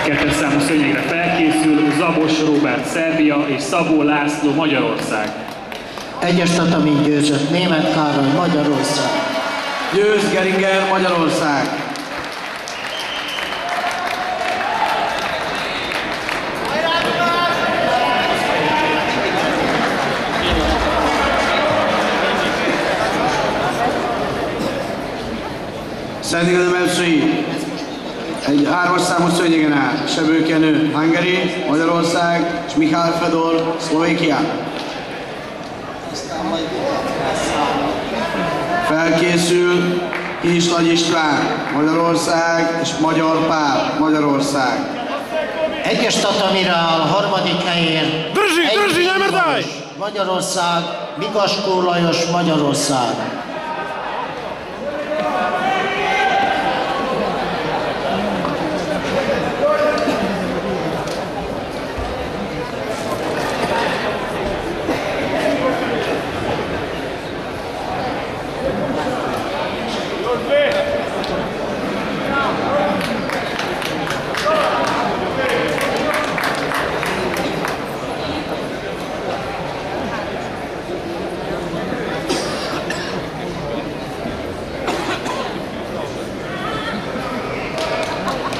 Kettes számú szőnyegre felkészül Zabos Róbert Szerbia és Szabó László Magyarország. Egyes tatamin győzött Németh Károly Magyarország. Győz Geringer Magyarország. Szeddig az emelősei. Egy 3-as számú szőnyegen áll Sebők Jenő, Hungary, Magyarország, és Mihály Fedor, Szlovékia. Felkészül Kislagy István, Magyarország, és Magyar Pál, Magyarország. Egyes tatamira áll harmadik helyén. Drži, ne mrdaj! Magyarország, Migaskó Lajos Magyarország.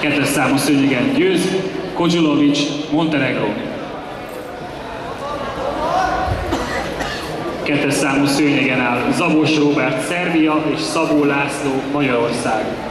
Kettes számú szőnyegen győz Kozsulovics Montenegro. Kettes számú szőnyegen áll Zabos Róbert Szerbia és Szabó László Magyarország.